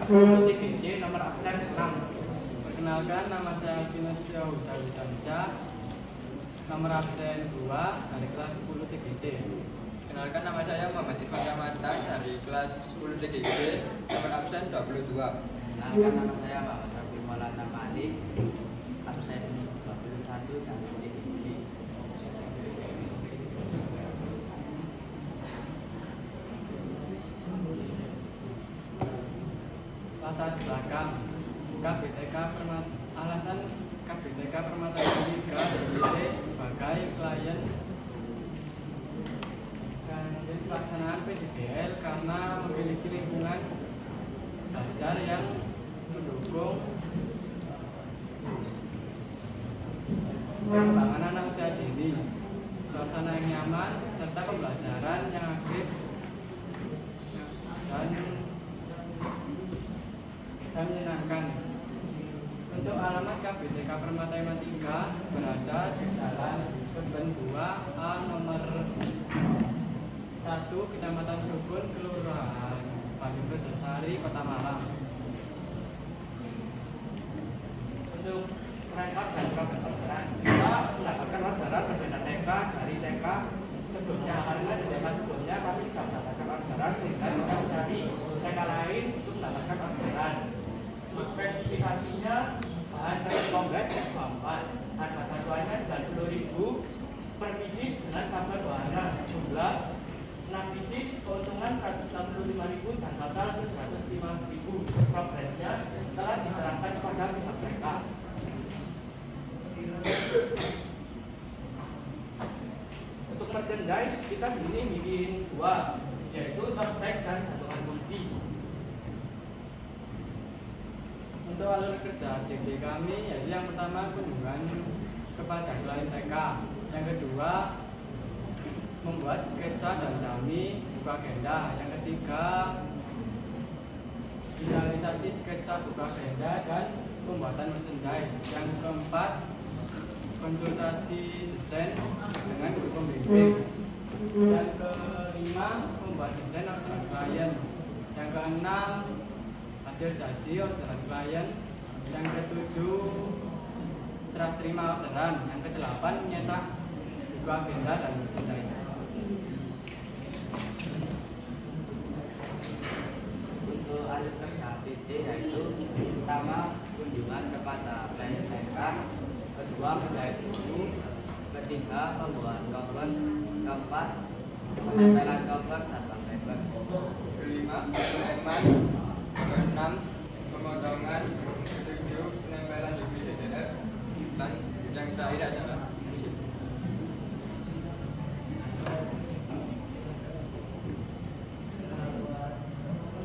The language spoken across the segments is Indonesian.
TGC nomor absen 6. Perkenalkan, nama saya Kinestio Huda nomor absen 2 dari kelas 10 TGC. Kenalkan, nama saya Muhammad Irfan Ramadan dari kelas 10 TGC nomor absen 22. Kenalkan, nama saya Muhammad Rafi Maulana Malik, absen 21 dari TGC. Latar belakang alasan KBTK Permata Indonesia dipilih sebagai klien dan pelaksanaan PDBL karena memiliki lingkungan belajar yang mendukung pengembangan anak usia dini, suasana yang nyaman, serta pembelajaran yang aktif dan menyenangkan. Untuk alamat KBTK Permata Ematika berada di Jalan Keben 2A nomor 1 Kecamatan Sukun, Kelurahan Bandung Rejosari, Kota Malang. Untuk rekod dan profil orderan, kita mendapatkan orderan berbeda TK dari TK sebelumnya, karena di TK sebelumnya kami tidak mendapatkan orderan sehingga kita mencari TK lain untuk mendapatkan orderan. Spesifikasinya bahan dari komplek S24, harga satuannya 90.000 per pieces dengan tabel wahana, jumlah 6 pieces, keuntungan 165.000 dan total 105.000. Progresnya setelah diserahkan kepada pihak mereka. Untuk merchandise kita bikin 2, yaitu tote bag dan gantungan kunci. Untuk alur kerja DG kami yaitu yang pertama kunjungan kepada klien TK, yang kedua membuat sketsa dan dummy buku agenda, yang ketiga finalisasi sketsa buku agenda dan pembuatan merchandise, yang keempat konsultasi desain dengan guru pembimbing, yang kelima membuat desain orderan klien, yang keenam hasil jadi orderan klien, yang ketujuh serah terima orderan, yang kedelapan menyetak buku agenda dan merchandise. Untuk alur kerja PT yaitu pertama kunjungan kepada klien TK, kedua menjahit buku, ketiga pembuatan cover, keempat penempelan cover dan paper, Kelima, pengeman. Keenam, pemotongan. Ketujuh, penempelan di DDF. Dan yang terakhir adalah hasil.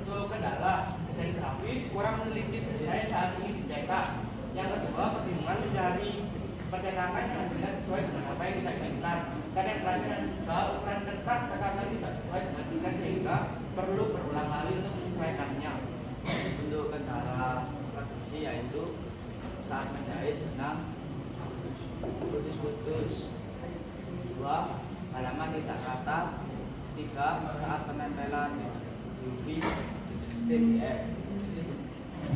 Untuk kendala desain grafis kurang meneliti desain saat ini di cetak. Yang kedua, kebingungan mencari percetakan yang hasilnya sesuai dengan apa yang kita inginkan. Dan yang terakhir juga ukuran kertas kadang-kadang tidak sesuai dengan desain sehingga perlu berulang kali untuk menyesuaikannya. Untuk kendala produksi yaitu saat menjahit benang putus-putus, dua halaman tidak rata, tiga saat penempelan UV TDS.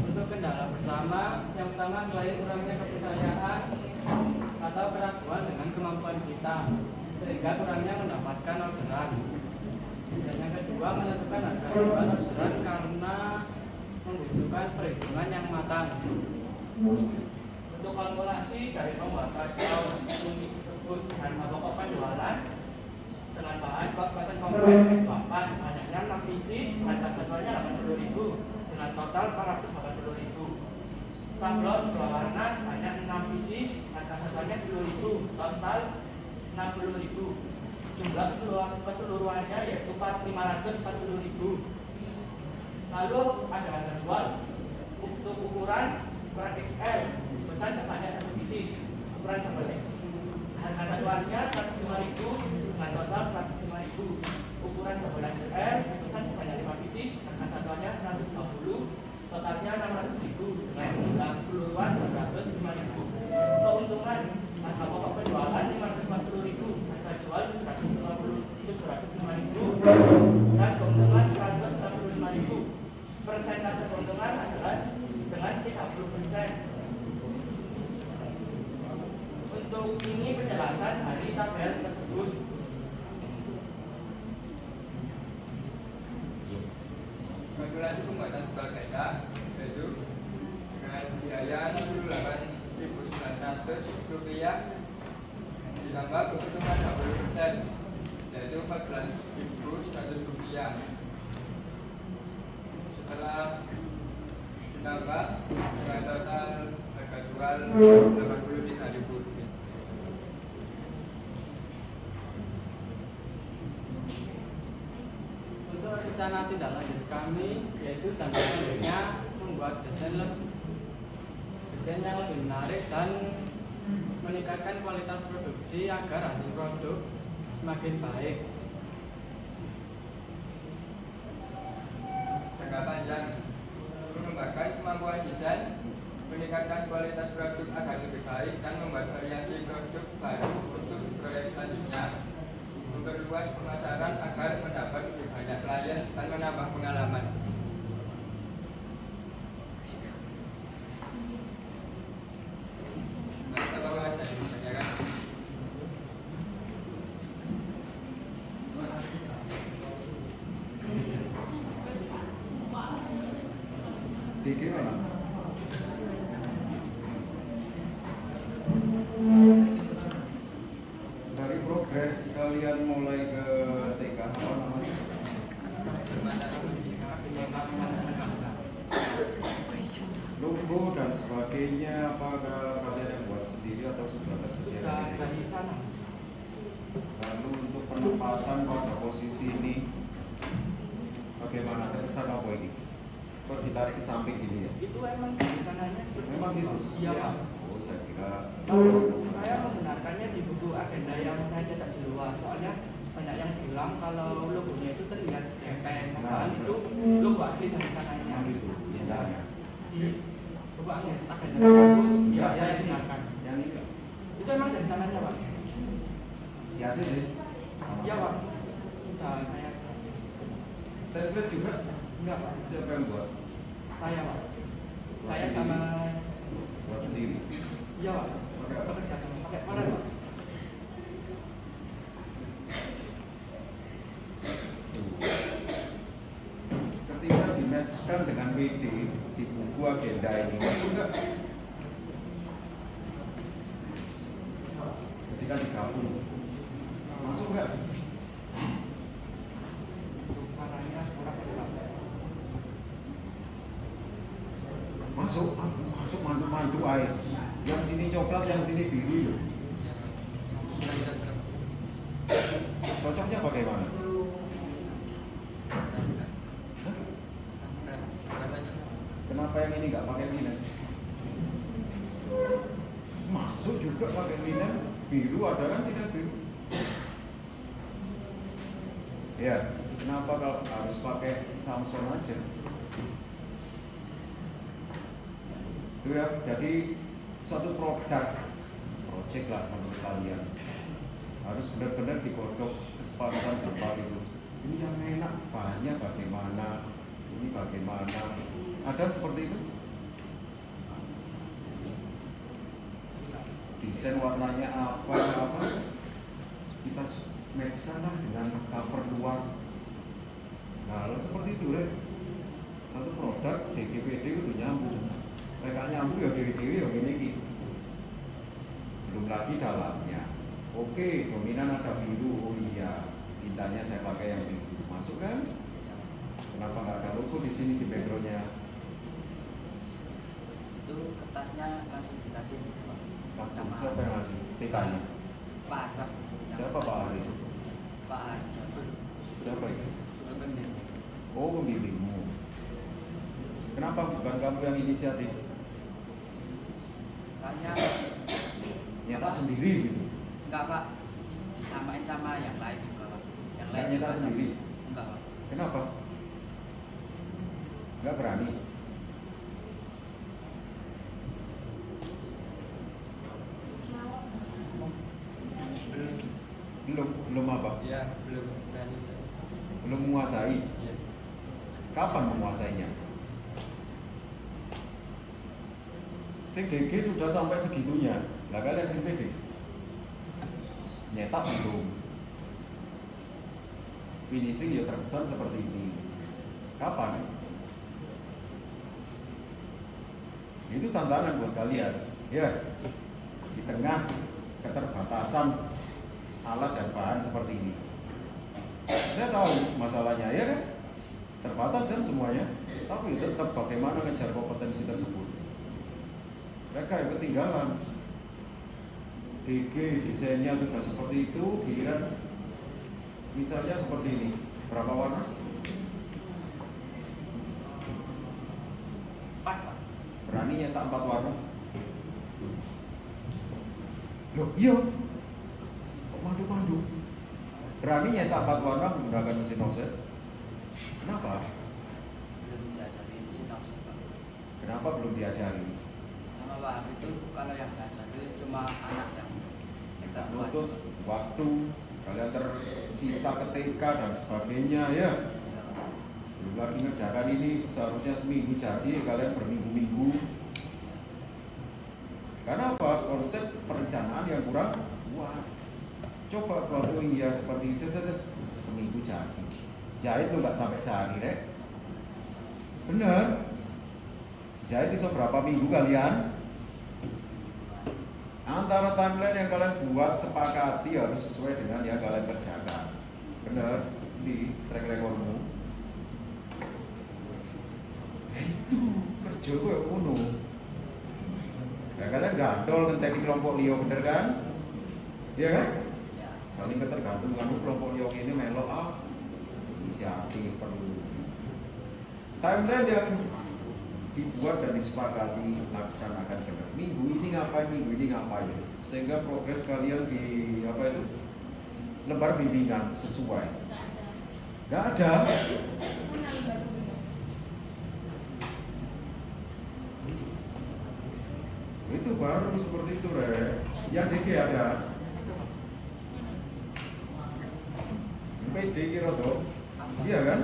Untuk kendala bersama, yang pertama klien kurangnya kepercayaan atau keraguan dengan kemampuan kita, sehingga kurangnya mendapatkan orderan. Dan yang kedua, menentukan harga jual orderan karena membutuhkan perhitungan yang matang. Untuk kalkulasi dari pembuatan unit tersebut harga pokok penjualan dengan bahan box button komplek S24 banyaknya 6 pieces, harga satuannya 80.000 dengan total 480.000. Sablon berwarna sebanyak 6 pieces, harga satuannya 10.000, total 60.000. Jumlah keseluruhannya yaitu 540.000. Lalu ada harga jual untuk ukuran XL sebesar sebanyak 1 pieces, ukuran double X. Harga satuannya 105.000 dengan total 105.000. Ukuran double XL sebesar sebanyak 5 pieces, harga satuannya 150, totalnya 600.000 dengan jumlah keseluruhan 205.000. Keuntungan harga pokok penjualan 540.000, harga jual 105.000 dan keuntungan 165.000. Persentase keuntungan 40%. Untuk ini penjelasan dari tabel tersebut. Kalkulasi pembuatan sebuah kereta yaitu dengan biaya Rp68.900 ditambah keuntungan 20% yaitu Rp14.100. Setelah ditambah dengan total harga jual Rp85.000. Untuk rencana tindak lanjut kami yaitu jangka pendeknya membuat desain yang lebih menarik dan meningkatkan kualitas produksi agar hasil produk semakin baik. Jangka panjang mengembangkan kemampuan desain, meningkatkan kualitas produk agar lebih baik dan membuat variasi produk baru untuk proyek selanjutnya. Memperluas pemasaran agar mendapat lebih banyak klien dan menambah pengalaman. DG mana? Dari progres kalian mulai ke TK apa namanya? Logo dan sebagainya, apakah kalian yang buat sendiri atau sudah tersedia? Sudah dari sana. Lalu untuk penempatan pada posisi ini, bagaimana terkesan apa ini? Kok ditarik ke samping gini ya? Itu emang dari sananya seperti Memang itu. gitu? Iya, Pak. Oh, saya kira. Lalu saya membenarkannya di buku agenda yang saya cetak di luar. Soalnya banyak yang bilang kalau logonya itu terlihat gepeng, padahal itu logo asli dari sananya. Memang gitu, indahnya. Di buku agenda tersebut, ya saya benarkan. Yang ini Itu emang dari sananya, Pak. biasa sih. Iya, Pak. Sudah saya. Template juga? Enggak, Pak. Siapa yang buat? Saya, Pak. Buat Saya sendiri? sama. Buat sendiri. Iya, Pak. Pakai apa? Bekerja sama pakai koran, Pak. Ketika dimatchkan dengan PD di buku agenda ini, masuk nggak? Ketika digabung, masuk nggak? Warnanya kurang gelap. Masuk, masuk mandu-mandu air. Yang sini coklat, yang sini biru. Cocoknya bagaimana? Hah? Kenapa yang ini nggak pakai linen? Masuk juga pakai linen biru, ada kan linen biru? Ya, kenapa kalau harus pakai Samsung aja? Itu ya, jadi satu produk, project lah menurut kalian harus benar-benar digodok kesepakatan berempat itu. Ini yang enak, bahannya bagaimana, ini bagaimana, ada seperti itu? Desain warnanya apa, kita matchkan lah dengan cover luar. Nah, kalau seperti itu, Rek. Satu produk DGPD itu nyambung. Mereka nyambung ya dewi-dewi ya ini. Belum lagi dalamnya. Oke, dominan ada biru. Oh iya, tintanya saya pakai yang biru. Masuk kan? Kenapa nggak ada logo di sini di backgroundnya? Itu kertasnya langsung dikasih Pak. Langsung Sama siapa yang ngasih? TK-nya? Pak Arif. Siapa Pak Arif? Pak Arif. Siapa itu? Pembimbing. Oh, pembimbingmu. Kenapa bukan kamu yang inisiatif? Soalnya Nyetak sendiri gitu? enggak Pak, disamain sama yang lain juga Pak. Yang Nggak lain nyetak juga sendiri? Enggak Pak. Kenapa? Nggak berani? Belum apa? Ya, belum berani. Belum menguasai. Ya. Kapan menguasainya? Sing DG sudah sampai segitunya. Lah kalian sing PD nyetak belum. Finishing ya terkesan seperti ini. Kapan? Itu tantangan buat kalian. Ya, di tengah keterbatasan alat dan bahan seperti ini. Saya tahu masalahnya, ya kan? Terbatas kan semuanya. Tapi tetap bagaimana ngejar kompetensi tersebut. Mereka yang ketinggalan. DG desainnya sudah seperti itu, giliran misalnya seperti ini. Berapa warna? 4. Berani nyetak 4 warna? Loh, iya. Kok mandu-mandu? Berani nyetak 4 warna menggunakan mesin offset? Kenapa? Belum diajari mesin offset, Pak. Kenapa belum diajari? Sama Pak itu kalau yang diajari cuma anak yang Tidak nuntut waktu, kalian tersita ketika dan sebagainya ya. Belum lagi ngerjakan ini seharusnya seminggu jadi, kalian berminggu-minggu. Karena apa? Konsep perencanaan yang kurang kuat. Coba kalau iya seperti itu, seminggu jadi. Jahit tuh nggak sampai sehari, Rek. Bener. Jahit itu berapa minggu kalian? Antara timeline yang kalian buat sepakati harus sesuai dengan yang kalian kerjakan. Bener, di track recordmu. Itu kerja gue ngono. Ya kalian gandol ngenteni kelompok liya bener kan? Iya kan? ya. Saling ketergantungan kelompok liya ini melok inisiatif perlu. Timeline yang dibuat dan disepakati laksanakan benar. Minggu ini ngapain, sehingga progres kalian di apa itu lembar bimbingan sesuai. Gak ada. Itu baru seperti itu, Re. Yang DG ada. PD kira toh, iya kan?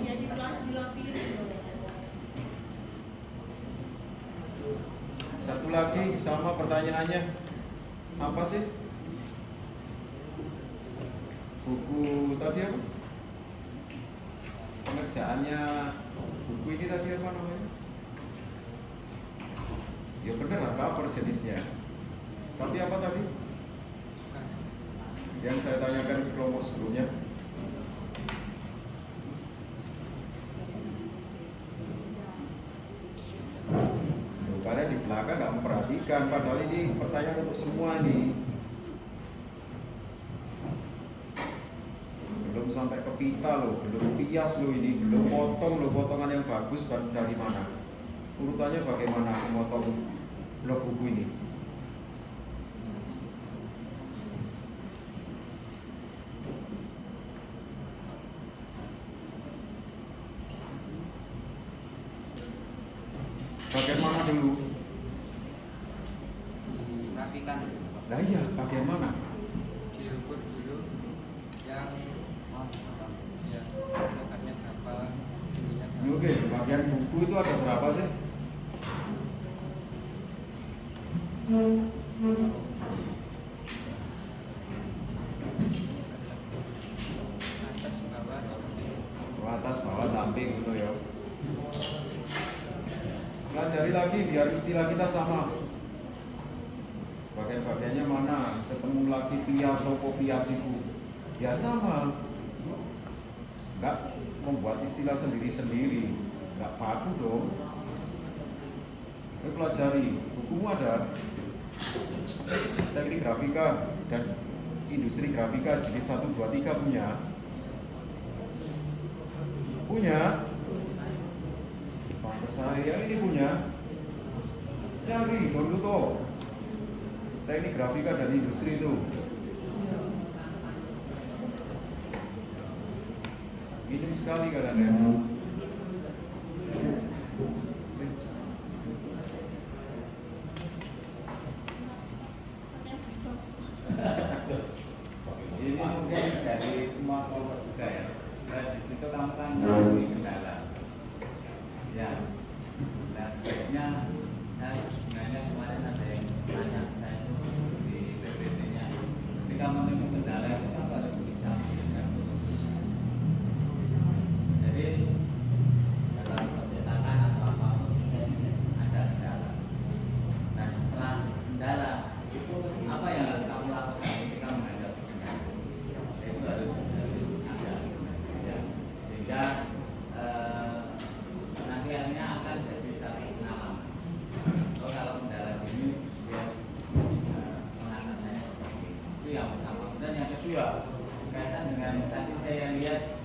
Ya dilampiri. Satu lagi sama pertanyaannya, apa sih? Buku tadi apa? Pengerjaannya buku ini tadi apa namanya? Ya bener lah, cover jenisnya. Tapi apa tadi? Yang saya tanyakan ke kelompok sebelumnya. Karena di belakang nggak memperhatikan, padahal ini pertanyaan untuk semua nih. Belum sampai ke pita loh, belum pias loh ini, belum potong loh, potongan yang bagus dari mana? Urutannya bagaimana aku motong blok buku ini? Bagaimana dulu? Dirapikan dulu, Pak. Lah iya, bagaimana? diukur dulu yang ya letaknya berapa, tingginya berapa. Oke, bagian buku itu ada berapa sih? Atas bawah samping. Atas, bawah, samping gitu ya. Pelajari lagi biar istilah kita sama. Bagian-bagiannya mana? Ketemu lagi pias, sopo pias itu. Ya sama. Enggak membuat istilah sendiri-sendiri. Enggak baku dong. Pelajari, bukumu ada teknik grafika dan industri grafika jilid 1, 2, 3 punya? Punya? Pantes saya ini punya. Cari dulu tuh teknik grafika dan industri itu. Minim sekali kadang-kadang. Ini mungkin dari semua kelompok juga ya. Dan di situ kamu kan menemui kendala. Ya. Nah sebaiknya kedua berkaitan dengan tadi saya lihat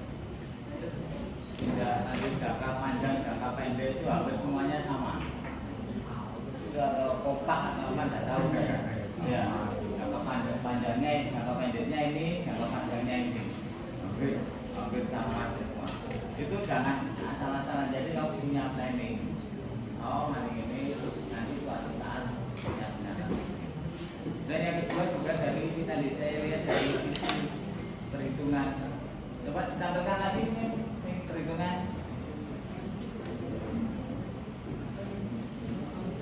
tidak ada jangka panjang, jangka pendek itu hampir semuanya sama. Itu atau kopak atau apa tidak tahu ya. Ya, jangka panjangnya, jangka pendeknya ini, jangka panjangnya ini. Hampir sama semua. Itu jangan asal-asalan. Jadi kalau punya planning, oh hari ini nanti suatu saat punya rencana. Dan yang kedua juga dari tadi saya lihat dari sisi perhitungan. Coba ditampilkan lagi ini perhitungan.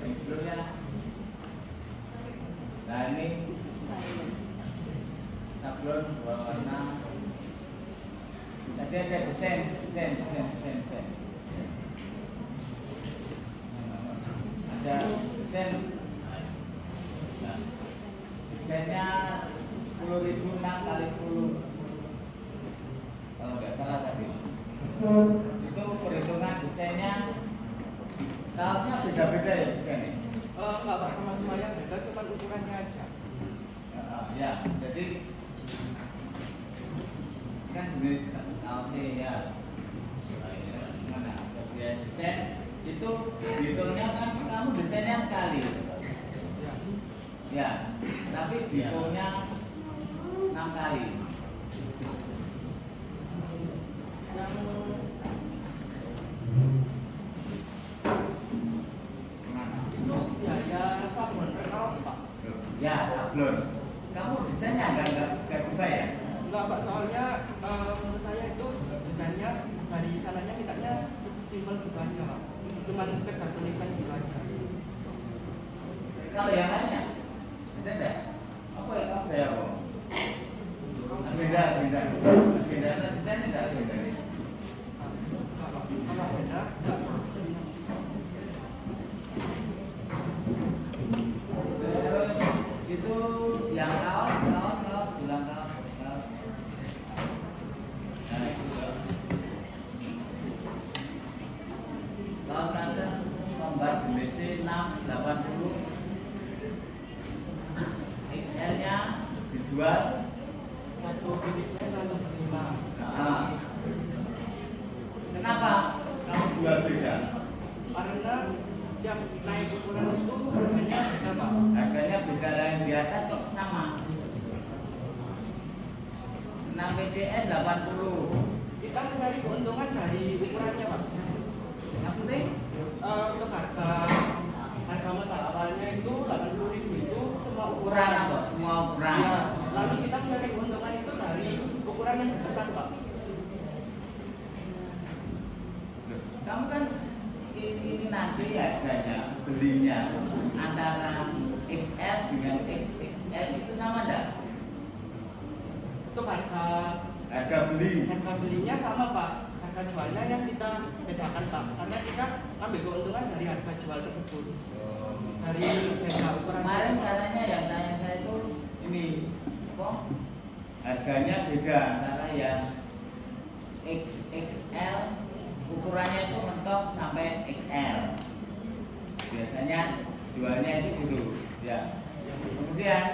Yang sebelumnya. Nah ini sablon dua warna. Tadi ada desain. Ada desain. Nah, desainnya 10.006 kali 10. Kalau nggak salah tadi. Itu perhitungan desainnya. Kaosnya beda-beda ya desainnya. Enggak Pak, sama semuanya beda, cuma ukurannya aja. Ya, jadi kan jenis kaosnya ya. Mana? Ya desain itu detailnya kan kamu desainnya sekali. Ya, tapi detailnya 6 kali. Itu biaya sablon per kaos Pak. Ya, sablon. Kamu desainnya nggak berubah ya? Enggak Pak, soalnya menurut saya itu desainnya dari sananya mintanya simpel gitu aja Pak. Cuma sekedar tulisan gitu aja. Kalau yang lainnya, ada enggak? Apa yang kamu bayar kok? Beda. Desainnya tidak beda. Kalau beda, Terus itu yang kaos, bilang kaos. Nah itu kaos tante nomor jenis 680 XL-nya dijual satu biliknya 105. Nah, kenapa kamu jual beda? Karena setiap naik ukuran itu harganya beda Pak. Harganya beda, lain di atas kok sama. 6 PCS 80. Kita mencari keuntungan dari ukurannya Pak. Maksudnya? Untuk harga modal awalnya itu 80.000 itu semua Ukuran apa? Semua ukuran. Ya, lalu kita mencari keuntungan itu dari ukuran yang besar Pak. Kamu kan ini nanti harganya belinya antara XL dengan XXL itu sama enggak? Untuk Harga beli. harga belinya sama Pak. Harga jualnya yang kita bedakan Pak. Karena kita ambil keuntungan dari harga jual tersebut. Dari beda ukuran. Kemarin katanya yang tanya saya itu ini apa? Harganya beda antara yang XXL ukurannya itu mentok sampai XL. Biasanya jualnya itu gitu, ya. Kemudian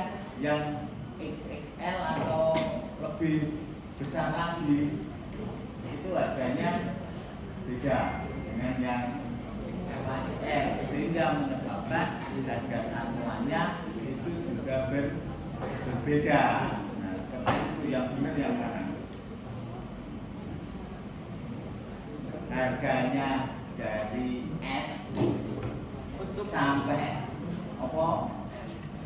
yang XXL atau lebih besar lagi itu harganya beda dengan yang XL, sehingga menyebabkan harga satuannya itu juga berbeda. Nah, seperti itu yang benar yang mana? Harganya dari S Untuk sampai apa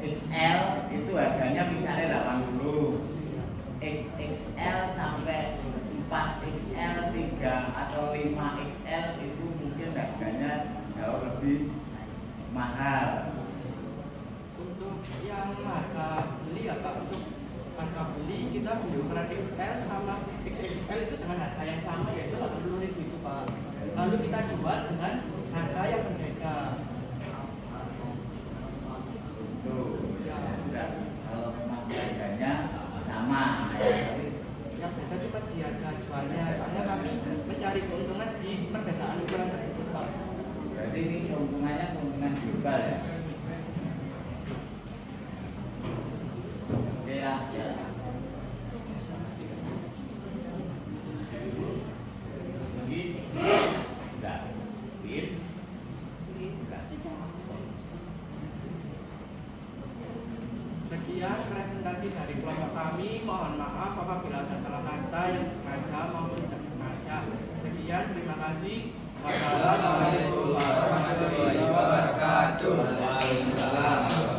XL itu harganya misalnya 80, XXL sampai 4XL, 3 atau 5XL itu mungkin harganya jauh lebih mahal. untuk yang harga beli ya Pak, untuk harga beli kita beli ukuran XL sama XXL itu dengan harga yang sama yaitu 80.000 itu Pak. Lalu kita jual dengan harga yang berbeda. Itu ya sudah, kalau memang harganya sama. Yang beda cuma di harga jualnya. Soalnya kami mencari keuntungan di perbedaan ukuran tersebut Pak. Berarti ini keuntungannya keuntungan global ya. Oke ya. mohon maaf apabila ada salah kata yang sengaja maupun tidak sengaja. Sekian, terima kasih. Wassalamualaikum warahmatullahi wabarakatuh. Waalaikumsalam.